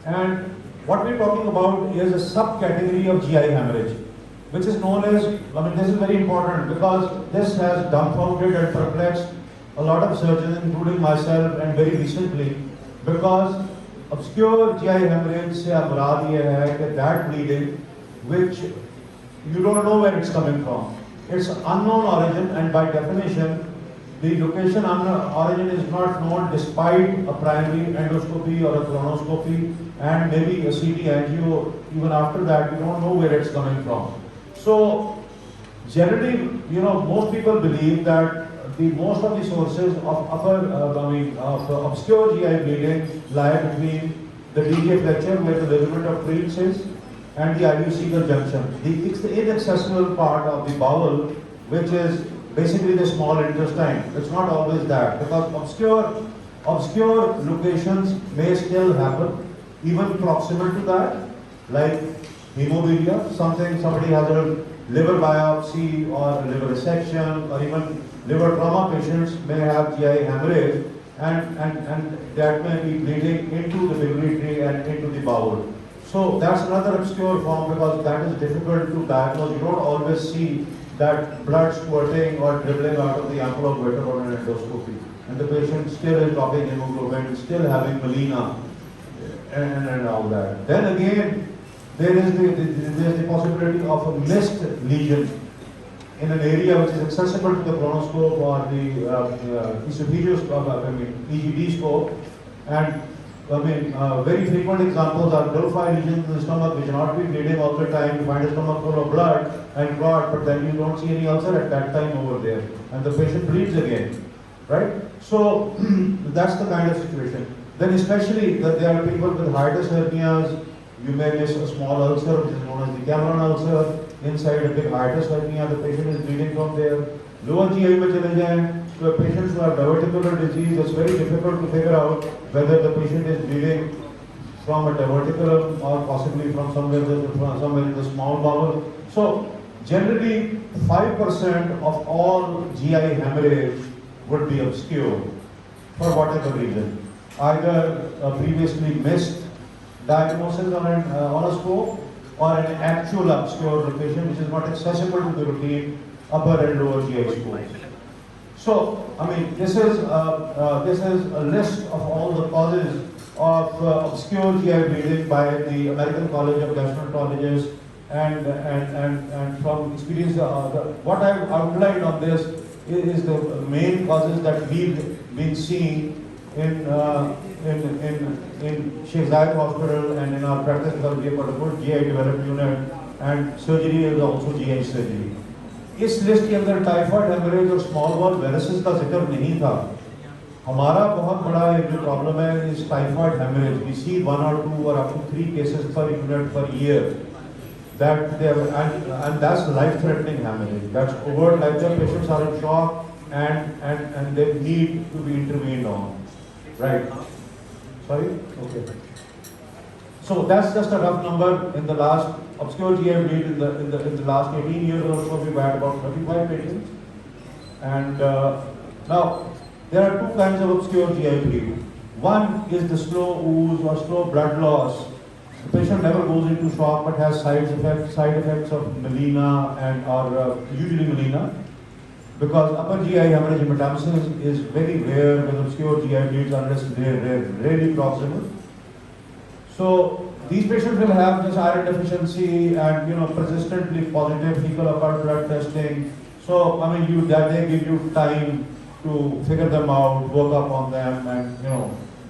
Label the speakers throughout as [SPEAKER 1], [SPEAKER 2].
[SPEAKER 1] And what we're talking about is a subcategory of GI hemorrhage, which is known as, this is very important because this has dumbfounded and perplexed a lot of surgeons, including myself, and very recently, because obscure GI hemorrhage se murad ye hai कि that bleeding, which you don't know where it's coming from. It's unknown origin, and by definition, the location origin is not known despite a primary endoscopy or a colonoscopy and maybe a CT angio. Even after that, you don't know where it's coming from. So generally, most people believe that most of the sources of obscure GI bleeding lie between the DJ flexure, where the ligament of Treats is, and the iliopcecal junction. It's the inaccessible part of the bowel, which is basically the small intestine. It's not always that, because obscure locations may still happen, even proximal to that, like hemophilia, somebody has a liver biopsy or a liver resection, or even liver trauma patients may have GI hemorrhage, and that may be bleeding into the biliary tree and into the bowel. So that's another obscure form, because that is difficult to diagnose. You don't always see that blood squirting or dribbling out of the ampulla of Goiter on an endoscopy, and the patient still is dropping hemoglobin, still having melena, and all that. Then again, there is the possibility of a missed lesion in an area which is accessible to the colonoscope or the esophageal EGD scope, and very frequent examples are Delphi lesions in the stomach, which are not be bleeding all the time. You find a stomach full of blood and clot, but then you don't see any ulcer at that time over there, and the patient bleeds again, right? So that's the kind of situation. Then especially that there are people with hiatus hernias. You may miss a small ulcer, which is known as the Cameron ulcer. Inside a big hiatus hernia, the patient is bleeding from there. Lower GI में चले जाएं, so patients who have diverticular disease, it's very difficult to figure out whether the patient is bleeding from a diverticulum or possibly from somewhere in the small bowel. So generally, 5% of all GI hemorrhage would be obscure for whatever reason. Either a previously missed diagnosis on a scope, or an actual obscure location which is not accessible to the routine upper and lower GI scope. So, this is a list of all the causes of obscure GI bleeding by the American College of Gastroenterologists, and from experience, what I've outlined on this is the main causes that we've been seeing in Sheikh Syed Hospital and in our practice, because we have got a good GI developed unit, and surgery is also GI surgery. इस list के अंदर typhoid haemorrhage और small ball varices का जिक्र नहीं था. हमारा बहुत बड़ा एक जो प्रॉब्लम है इस typhoid haemorrhage. We see 1 or 2 or up to 3 cases per unit per year. That they have, and that's life-threatening hemorrhage. That's overt, like the patients are in shock and they need to be intervened on. Right? Sorry? Okay. So that's just a rough number. In the last obscure GI bleed in the last 18 years or so, we've had about 35 patients. And now there are two kinds of obscure GI bleed. One is the slow ooze or slow blood loss. The patient never goes into shock but has side effects of melena or usually melena, because upper GI hemorrhage hematemesis is very rare with obscure GI bleeds unless they're really proximal. So these patients will have this iron deficiency and persistently positive fecal occult blood testing. So they give you time to figure them out, work up on them, and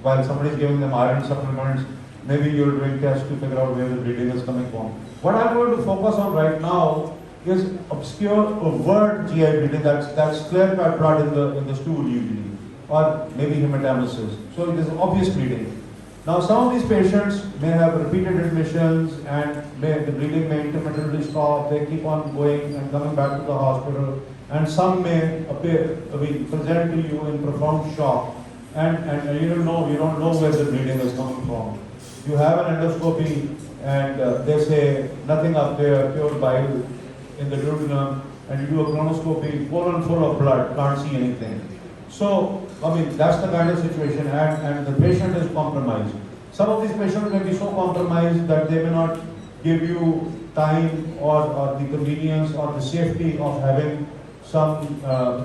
[SPEAKER 1] while somebody is giving them iron supplements, maybe you're doing tests to figure out where the bleeding is coming from. What I'm going to focus on right now is obscure overt GI bleeding, that's clear-cut blood in the stool usually, or maybe hematemesis. So it is obvious bleeding. Now some of these patients may have repeated admissions and the bleeding may intermittently stop. They keep on going and coming back to the hospital, and some may present to you in profound shock, and you don't know where the bleeding is coming from. You have an endoscopy and they say nothing up there, pure bile in the duodenum, and you do a colonoscopy, full of blood, can't see anything. So, that's the kind of situation, and the patient is compromised. Some of these patients may be so compromised that they may not give you time or the convenience or the safety of having some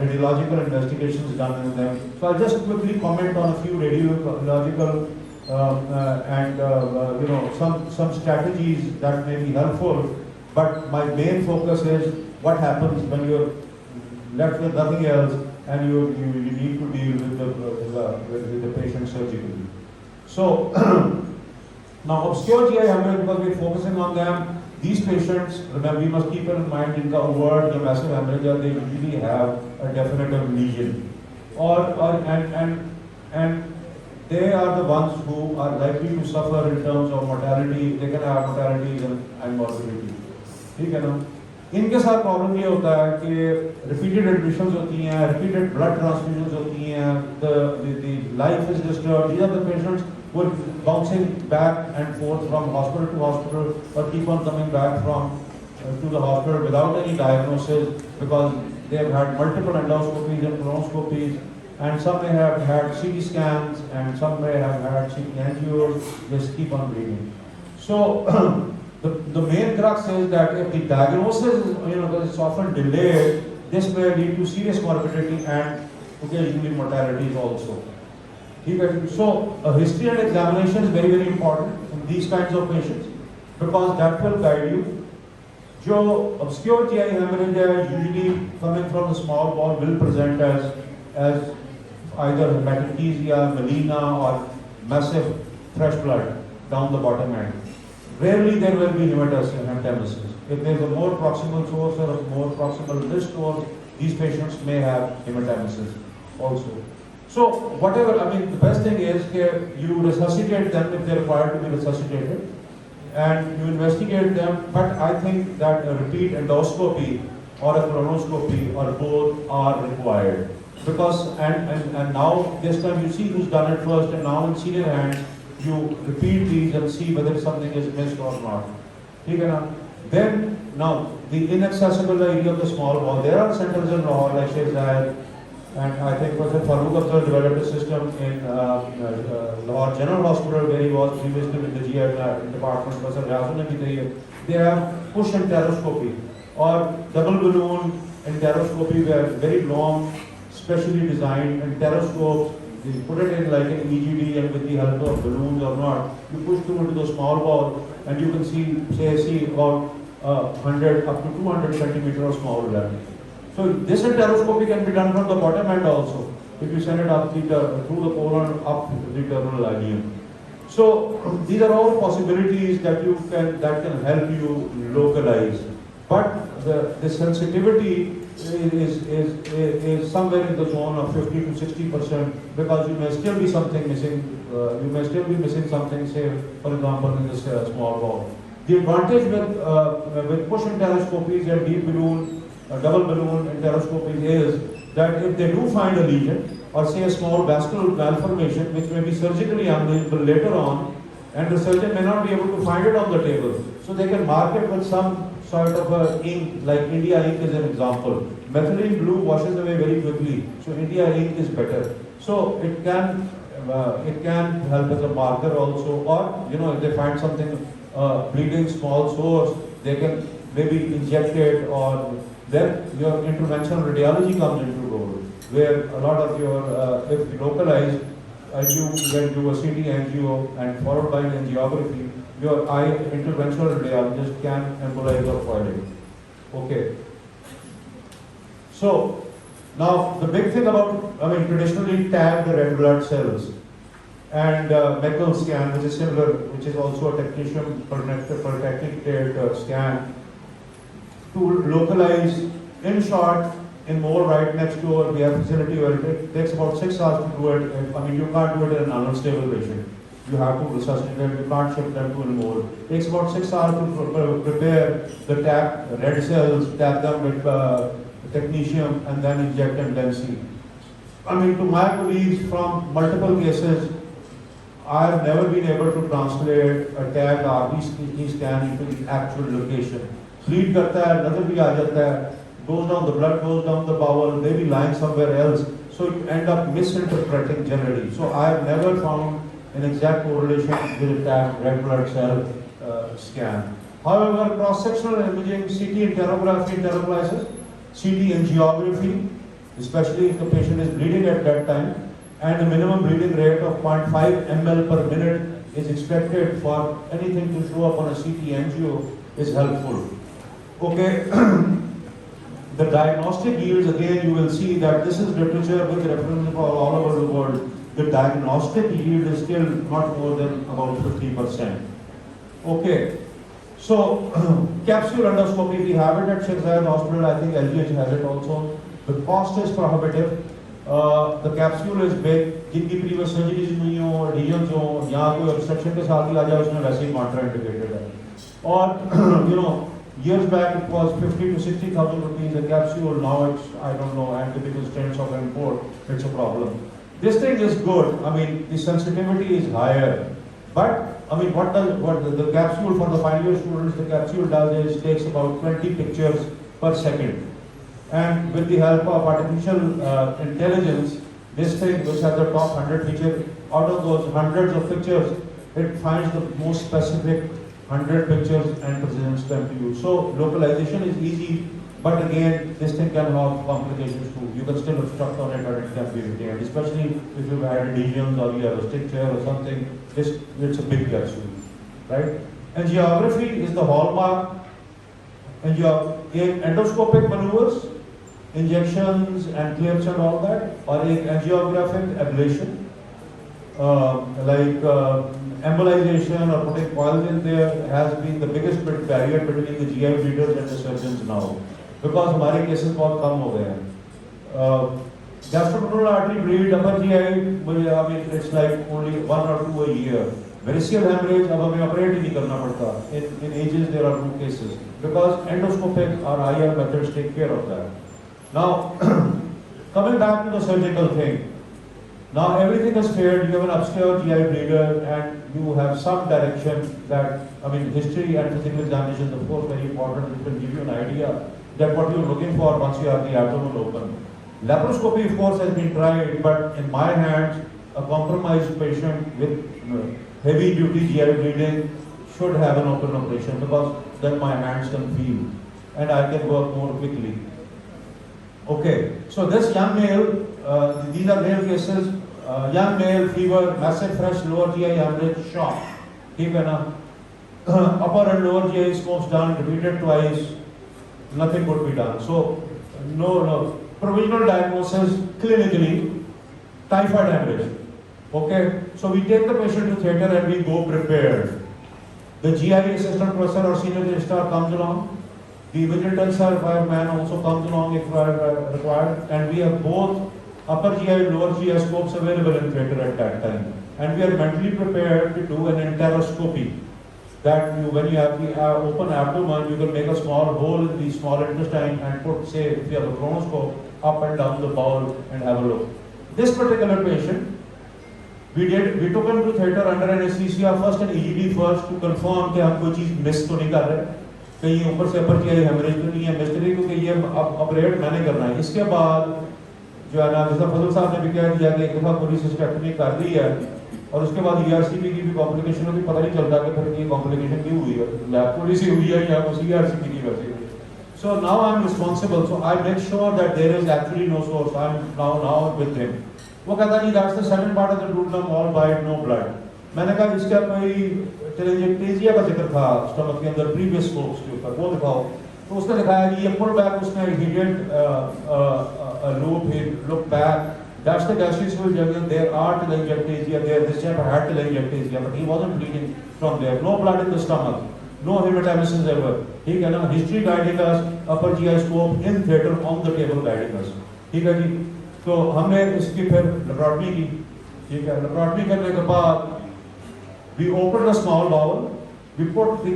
[SPEAKER 1] radiological investigations done in them. So I'll just quickly comment on a few radiological and you know, some strategies that may be helpful. But my main focus is what happens when you're left with nothing else and you need to deal with the patient surgically. So now obscure GI hemorrhage, because we're focusing on them, these patients, remember, we must keep in mind in the overt, the massive hemorrhage, they usually have a definitive lesion, and they are the ones who are likely to suffer in terms of mortality. They can have mortalities and morbidity. ठीक है ना? इनके साथ problem ये होता है कि repeated admissions होती हैं, repeated blood transfusions होती हैं, the life is disturbed. These are the patients who are bouncing back and forth from hospital to hospital or keep on coming back from to the hospital without any diagnosis because they have had multiple endoscopies and colonoscopies, and some may have had CT scans and some may have had CT angios, just keep on bleeding. So the main crux is that if the diagnosis is, because it's often delayed, this may lead to serious morbidity and occasionally mortalities also. So a history and examination is very, very important in these kinds of patients because that will guide you. जो obscure GI hemorrhage है, usually coming from the small bowel will present as either hematochezia, melena, or massive fresh blood down the bottom end. Rarely there will be hematemesis. If there is a more proximal source or a more proximal wrist source, these patients may have hematemesis also. So whatever, the best thing is that you resuscitate them if they are required to be resuscitated, and you investigate them. But I think that a repeat endoscopy or a colonoscopy or both are required because and now this time you see who's done it first, and now in senior hands you repeat these and see whether something is missed or not. Then now the inaccessible area of the small bowel. There are centers in Lahore like Syed, and I think Professor Farooq developed a system in Lahore General Hospital where he was previously with the GI department. Professor Riazul, they have push enteroscopy or double balloon enteroscopy where very long, specially designed enteroscopes. You put it in like an EGD and with the help of balloons or not, you push through into the small bowel and you can see about 100 up to 200 centimeter of small blood. So this enteroscopy can be done from the bottom end also, if you send it up through the colon up the terminal ileum. So these are all possibilities that can help you localize. But the sensitivity is somewhere in the zone of 50 to 60% because you may still be something missing. You may still be missing something, say, for example, in this small bowel. The advantage with push enteroscopies and deep balloon, double balloon enteroscopies is that if they do find a lesion or say a small vascular malformation which may be surgically unbelievable later on, and the surgeon may not be able to find it on the table, so they can mark it with some sort of a ink, like India ink is an example. Methylene blue washes away very quickly, so India ink is better. So it can help as a marker also, or if they find something bleeding small source, they can maybe inject it, or then your interventional radiology comes into role, where a lot of your if localized, you can do a CT angio and followed by an angiography, your eye interventional radiologist can embolize or coil it. Okay. So now the big thing about, traditionally tag the red blood cells and Meckel scan, which is similar, which is also a technician protected scan to localize. In short, in Moore right next door, we have a facility where it takes about 6 hours to do it. You can't do it in an unstable patient. You have to resuscitate them, you can't shift them to a Moore. It takes about 6 hours to prepare the tap red cells, tap them with technetium, and then inject and then see. To my colleagues from multiple cases, I have never been able to translate a tag RBC scan into the actual location. Bleed karta hai, nazar bhi aa jata hai, goes down, the blood goes down the bowel, maybe lying somewhere else. So you end up misinterpreting generally. So I have never found in exact correlation with a red blood cell scan. However, cross-sectional imaging, CT enterography, enteroclysis, CT angiography, especially if the patient is bleeding at that time, and a minimum bleeding rate of 0.5 ml per minute is expected for anything to show up on a CT angio is helpful. Okay, the diagnostic yields, again, you will see that this is literature with reference for all over the world. The diagnostic yield is still not more than about 50%. Okay, so capsule endoscopy, we have it at Syed Hospital, I think LGH has it also. The cost is prohibitive. The capsule is big, जिनकी previous surgeries हुई हो, adhesions हो, यहाँ कोई obstruction के साथ ही आ जाए उसमें वैसे ही contraindicated है. और you know, years back it was 50 to 60,000 rupees a capsule. Now it's, I don't know, and typical strengths of import, it's a problem. This thing is good. I mean, the sensitivity is higher, but I mean, what the capsule for the final year students? The capsule does is takes about 20 pictures per second. And with the help of artificial intelligence, this thing, which has the top 100 features, out of those hundreds of pictures, it finds the most specific 100 pictures and presents them to you. So localization is easy, but again, this thing can have complications too. You can still obstruct on it, or it can be retained, especially if you've had adhesions or you have a stricture or something. It's a big capsule, right? Angiography is the hallmark. Endoscopic maneuvers, injections and clips and all that, or angiographic ablation, embolization or putting coils in there has been the biggest barrier between the GI bleeders and the surgeons now, because हमारे cases बहुत कम हो गए हैं. Gastrointestinal artery bleed, upper GI, I mean it's like only 1 or 2 a year. Variceal hemorrhage, अब हमें operate ही नहीं करना पड़ता. In ages there are 2 cases because endoscopic or IR methods take care of that. Now, coming back to the surgical thing. Now everything is fair. You have an upstairs GI bleeder and you have some direction that, I mean, history and physical examination is of course very important. It will give you an idea that what you're looking for once you have the abdomen open. Laparoscopy of course has been tried, but in my hands, a compromised patient with heavy duty GI bleeding should have an open operation because then my hands can feel and I can work more quickly. Okay, so this young male, these are male cases, young male, fever, massive fresh lower GI hemorrhage, shock. Upper and lower GI scopes done, repeated twice, nothing could be done. So, no. Provisional diagnosis clinically, typhoid hemorrhage. Okay, so we take the patient to theatre and we go prepared. The GI assistant professor or senior registrar comes along. The vigilance man also comes along if required, and we have both upper GI, lower GI scopes available in theatre at that time. And we are mentally prepared to do an enteroscopy. That when you have the open abdomen, you can make a small hole in the small intestine and put, say, if you have a colonoscope, up and down the bowel and have a look. This particular patient, we took him to theatre under anesthesia, first an EEG first to confirm कि हम कोई चीज़ miss तो नहीं कर रहे, कहीं ऊपर से upper GI hemorrhage तो नहीं है, miss तो नहीं, क्योंकि ये operate मैंने करना है. इसके बाद जो है ना, जैसा फजल साहब ने भी कह दिया कि एक दफ़ा पूरी सिस्टेक्टमी कर दी है और उसके बाद ERCP की भी कॉम्प्लिकेशन होगी, पता नहीं चलता कि फिर ये कॉम्प्लिकेशन क्यों हुई है, लैब थोड़ी सी हुई है या उसी ERCP की वजह से. So now I'm responsible, so I make sure that there is actually no source. I'm now with him. वो कहता नहीं, that's the second part of the duodenum, all bite, no blood. मैंने कहा इसका कोई telangiectasia का जिक्र था स्टमक के अंदर previous scopes के ऊपर, वो दिखाओ. तो उसने दिखाया कि ये pull back, उसने he did a loop, he looked back. That's the gastroscopy junction. There are telangiectasia there. This chap had telangiectasia, but he wasn't bleeding from there. No blood in the stomach. No hematemesis ever. ठीक है ना, history guiding us, upper GI scope in theatre on the table guiding us. ठीक है जी. तो हमने इसकी फिर laparotomy की. ठीक है, लेप्रोटमी करने के बाद we opened a small bowel. We put the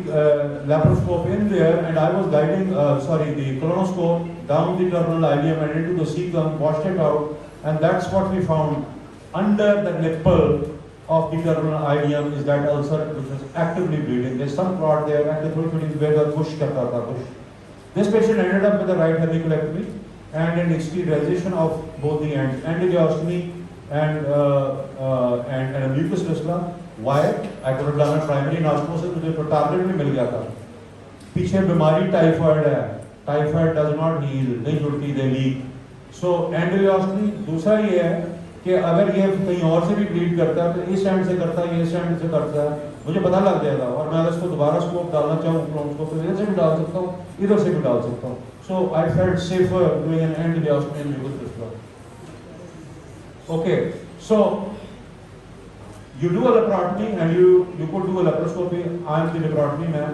[SPEAKER 1] laparoscope in there, and I was guiding, the colonoscope down the terminal ileum and into the cecum, washed it out, and that's what we found. Under the nipple of the terminal ileum is that ulcer which was actively bleeding. There's some clot there, and the throat is where the push karta tha, push. This patient ended up with a right hemicolectomy and an exteriorization of both the ends. Endogeostomy, and a mucus fistula. Why? I could have done a primary anastomosis, मुझे तो tablet भी मिल गया था. पीछे बीमारी typhoid है, typhoid does not heal, नहीं छुड़ती, दे leak. सो एंडोलियोस्टमी दूसरा ये है कि अगर ये कहीं और से भी ब्लीड करता है तो इस एंड से करता है, ये इस एंड से करता है, मुझे पता लग जाएगा और मैं अगर इसको दोबारा स्कोप डालना चाहूँ तो इधर से भी डाल सकता हूँ, इधर से भी डाल सकता हूँ. So I felt safer doing an end ileostomy in mucous fistula. Okay, so you do a laparotomy and you could do a laparoscopy. I am the laparotomy man.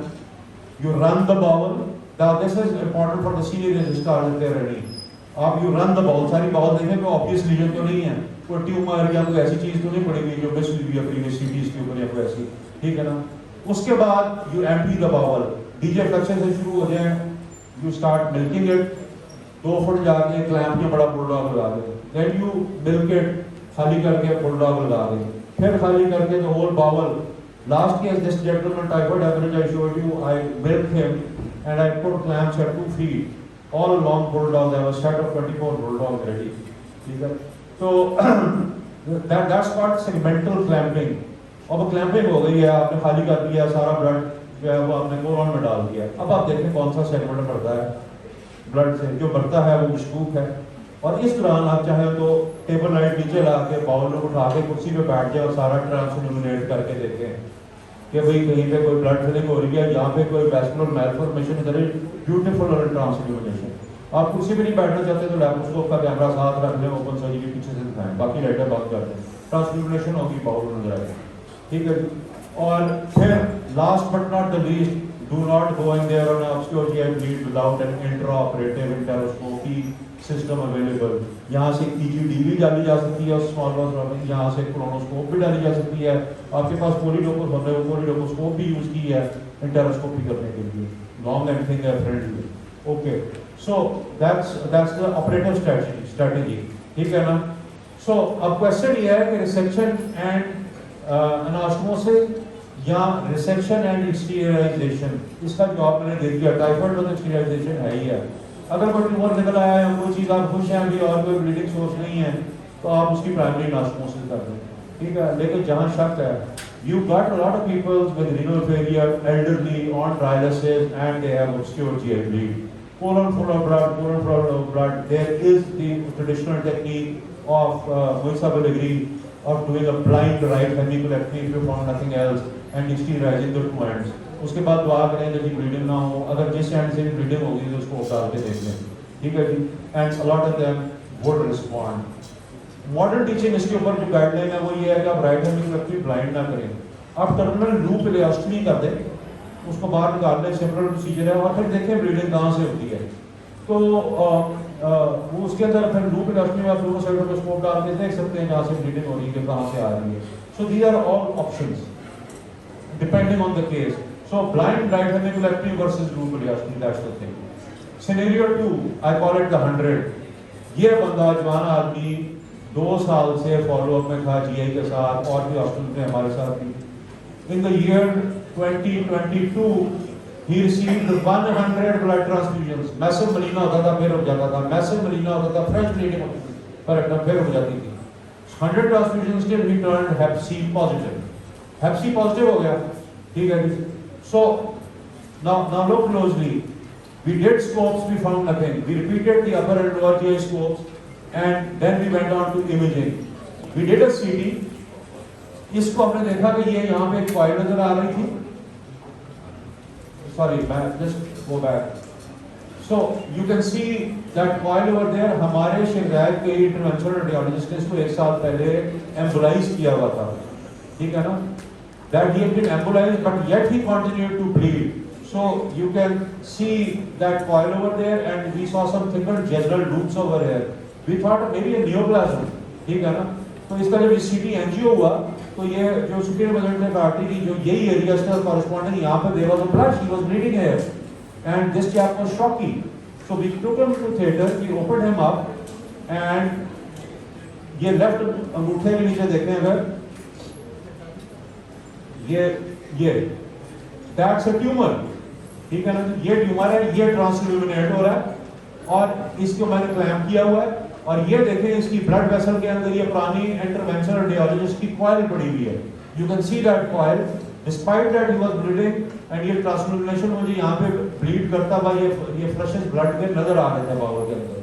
[SPEAKER 1] You run the bowel. Now this is important for the senior registrar if they are ready. आप you run the bowel. सारी bowel देखें कोई obvious lesion तो नहीं है, कोई tumour या कोई ऐसी चीज तो नहीं पड़ेगी जो मिस हुई है प्रीवियस सीटीज के ऊपर या कोई ऐसी, ठीक है ना. उसके बाद you empty the bowel. DJ flexion से शुरू हो जाए, you start milking it. 2 foot जाके क्लैंप में बड़ा बुलडॉग लगा दे. Then you milk it, खाली करके बुलडॉग लगा दे. फिर खाली करके the whole bowel. Last case, this gentleman typhoid hemorrhage I showed you, I milked him and I put clamps at 2 feet. All along bulldog, there was a set of 24 bulldogs ready. ठीक है? So that's called segmental clamping. अब clamping हो गई है, आपने खाली कर दिया, सारा ब्लड जो है वो आपने कोलन में डाल दिया. अब आप देखें कौन सा सेगमेंट बढ़ता है ब्लड से. जो बढ़ता है वो मशकूक है. और इस दौरान आप चाहे तो टेबल लाइट नीचे ला के बाउल में उठा के कुर्सी पे बैठ जाए और सारा ट्रांसल्यूमिनेट करके देखें कि भाई कहीं पे कोई ब्लड फिलिंग हो रही है, यहाँ पे कोई वैस्कुलर मैलफॉर्मेशन, इधर ब्यूटीफुल और ट्रांसल्यूमिनेशन. आप कुर्सी पे नहीं बैठना चाहते तो लैप्रोस्कोप का कैमरा साथ रख लें, ओपन सर्जरी के पीछे से दिखाएं, बाकी लाइटें बंद कर दें, ट्रांसल्यूमिनेशन होगी, बाउल नजर आएगा. ठीक है जी. और फिर last but not the least, do not go in there on obscure GI bleed without an intraoperative enteroscopy system available. यहाँ से EGD भी डाली जा सकती है, स्मॉल बॉक्स यहाँ से क्रोनोस्कोप भी डाली जा सकती है. आपके पास पोलीडोकोस हमने वो पोलीडोकोस्कोप भी यूज की है इंटेरोस्कोपी करने के लिए. लॉन्ग एंड थिंग है friendly. Okay, so that's the operative strategy. ठीक है ना. सो अब क्वेश्चन ये है कि रिसेक्शन एंड एनास्टोमोसिस या रिसेक्शन एंड स्टीरिलाइजेशन, इसका जवाब मैंने दे दिया. टाइफाइड में तो स्टीरिलाइजेशन है ही है. अगर कोई ट्यूमर निकल आया है, कोई चीज़ आप खुश हैं अभी और कोई ब्लीडिंग सोर्स नहीं है तो आप उसकी प्राइमरी एनास्टोमोसिस कर दें. ठीक है. लेकिन जहाँ शक है, you got a lot of peoples with renal failure, elderly, on dialysis and they have obscure GI bleed. Colon full of blood, there is the traditional technique of Moisa will agree of doing a blind right hemicolectomy if you found nothing else and sterilizing the 2 ends. उसके बाद दुआ करें कि bleeding ना हो. अगर जिस and से भी ब्लीडिंग होगी तो उसको उतार के देख लें. ठीक है जी. And a lot of them would respond. Modern teaching इसके ऊपर जो गाइडलाइन है वो ये है कि आप राइट हेमिकोलेक्टमी ब्लाइंड ना करें. आप टर्मिनल लूप इलेक्टोमी कर दें, उसको बाहर निकाल लें, सिंपल प्रोसीजर है, और फिर देखें ब्लीडिंग कहाँ से होती है. तो वो उसके अंदर फिर लूप इलेक्टोमी में आप दोनों साइडों पे स्कोप डाल के देख सकते हैं जहाँ से ब्लीडिंग हो रही है, कहाँ से आ रही है. So these are all options depending on the case. So blind right hemicolectomy versus loop ileostomy, that's the thing. Scenario 2, I call it the 100. ये बंदा जवान आदमी 2 साल से फॉलोअप में था GI के साथ और भी हॉस्पिटल में हमारे साथ भी. In the year 2022 he received 100 blood transfusions. Massive मलीना होता था फिर रुक जाता था, मैसिव मलीना होता था, फ्रेश ब्लीडिंग होती थी पर एकदम फिर रुक जाती थी. 100 transfusions के he turned Hep C positive. Hep C positive हो गया. ठीक है. So now look closely. We did scopes, we found nothing. We repeated the upper and lower GI scopes, and then we went on to imaging. We did a CT. इसको हमने देखा कि ये यहाँ पे एक कॉइल नजर आ रही थी. Sorry, just go back. So you can see that coil over there. हमारे शिकायत के इंटरवेंशनल रेडियोलॉजिस्ट ने इसको 1 साल पहले एम्बुलाइज किया हुआ था. ठीक है ना. That he had been embolized, but yet he continued to bleed. So you can see that coil over there, and we saw some thickened jejunal loops over here. We thought maybe a neoplasm. ठीक है ना. तो इसका जब CT angio हुआ तो ये जो सुपीरियर मेजेंटिक आर्टरी की जो यही एरिया से कॉरेस्पॉन्डिंग यहाँ पे there was a blood, she was bleeding here, and this chap was shocking. So we took him to theater, we opened him up, and ये लेफ्ट अंगूठे के नीचे देखें अगर ये दैट्स अ ट्यूमर. ठीक है ना. ये ट्यूमर है, ये ट्रांसल्यूमिनेट हो रहा है और इसको मैंने क्लैम्प किया हुआ है और ये देखें इसकी ब्लड वेसल के अंदर ये पुरानी इंटरवेंशनल रेडियोलॉजिस्ट की कॉइल पड़ी हुई है। You can see that coil, despite that he was bleeding, and ये ट्रांसफ्यूजन मुझे यहाँ पे ब्लीड करता हुआ ये फ्लशेस ब्लड के नजर आ रहे थे बाउल के अंदर।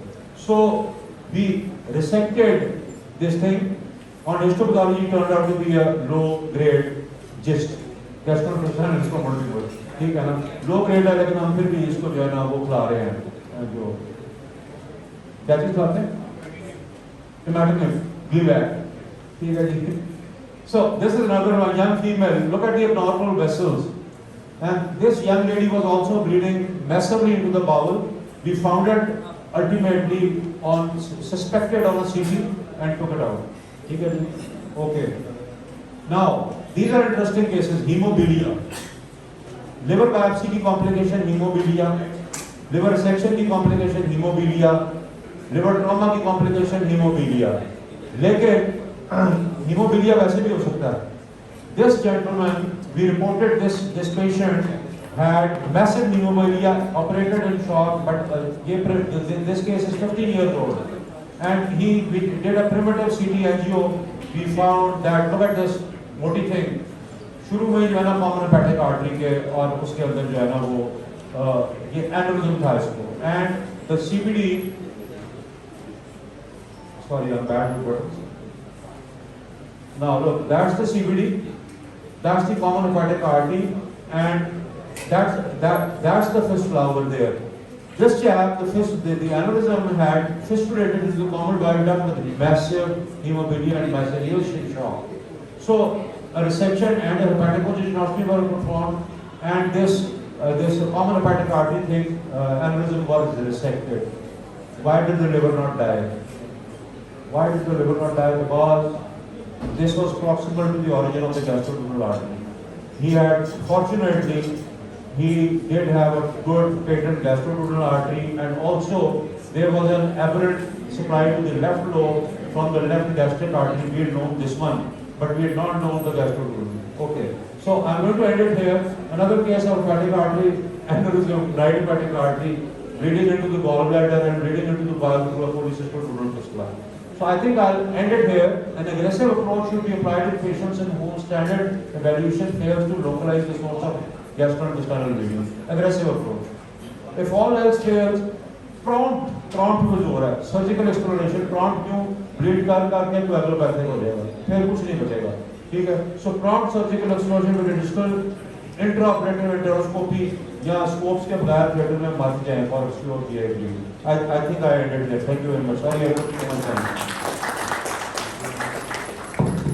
[SPEAKER 1] So we resected this thing, on histopathology turned out to be a low grade cyst, gastrointestinal इसको multiple, ठीक है ना, लो ग्रेड है लेकिन हम फिर भी इसको जो है ना वो खिला रहे हैं। जो क्या चीज खिलाते हैं? Hematinium, Gleevec, ठीक है जी। So this is another one, young female. Look at the abnormal vessels, and this young lady was also bleeding massively into the bowel. We found it ultimately on suspected on a CT and took it out. ठीक है जी, okay. Now these are interesting cases. Hemophilia, liver biopsy की complication hemophilia, liver resection की complication hemophilia, liver trauma की complication hemophilia, लेकिन hemophilia वैसे भी हो सकता है। This gentleman, we reported this patient had massive hemophilia, operated in shock, but this case is 15 years old. And we did a primitive CT angio. We found that, look at this मोटी thing, शुरू में जो है ना common hepatic artery के और उसके अंदर जो है ना वो ये एनेरिज्म था इसको, and the CBD, sorry I'm bad with words. Now look, that's the CBD, that's the common hepatic artery, and that's the fistula over there. This chap, the aneurysm had fistulated into the common bile duct with massive hemophilia and massive eosinophilic shock. So a resection and a hepatocytostomy were performed, and this common hepatic artery thing, aneurysm was resected. Why did the liver not die? Why did the liver not die? Because this was proximal to the origin of the gastroduodenal artery. Fortunately, he did have a good patent gastroduodenal artery, and also there was an aberrant supply to the left lobe from the left gastric artery. We had known this one, but we had not known the gastroduodenal. Okay, so I'm going to end it here. Another case of hepatic artery aneurysm, right hepatic artery bleeding into the gallbladder and bleeding into the bile through a polycystic fistula. So I think I'll end it here. An aggressive approach should be applied in patients in whom standard evaluation fails to localize the source of gastrointestinal bleeding. Aggressive approach. If all else fails, prompt use हो रहा है, surgical exploration, prompt क्यों bleed करके कोएगुलोपैथिक हो जाएगा, फिर कुछ नहीं बचेगा, ठीक है। सो prompt surgical exploration with digital intraoperative endoscopy या स्कोप्स के बगैर थिएटर में मर जाए और एक्सप्लोर किया। I think I ended here. Thank you very much.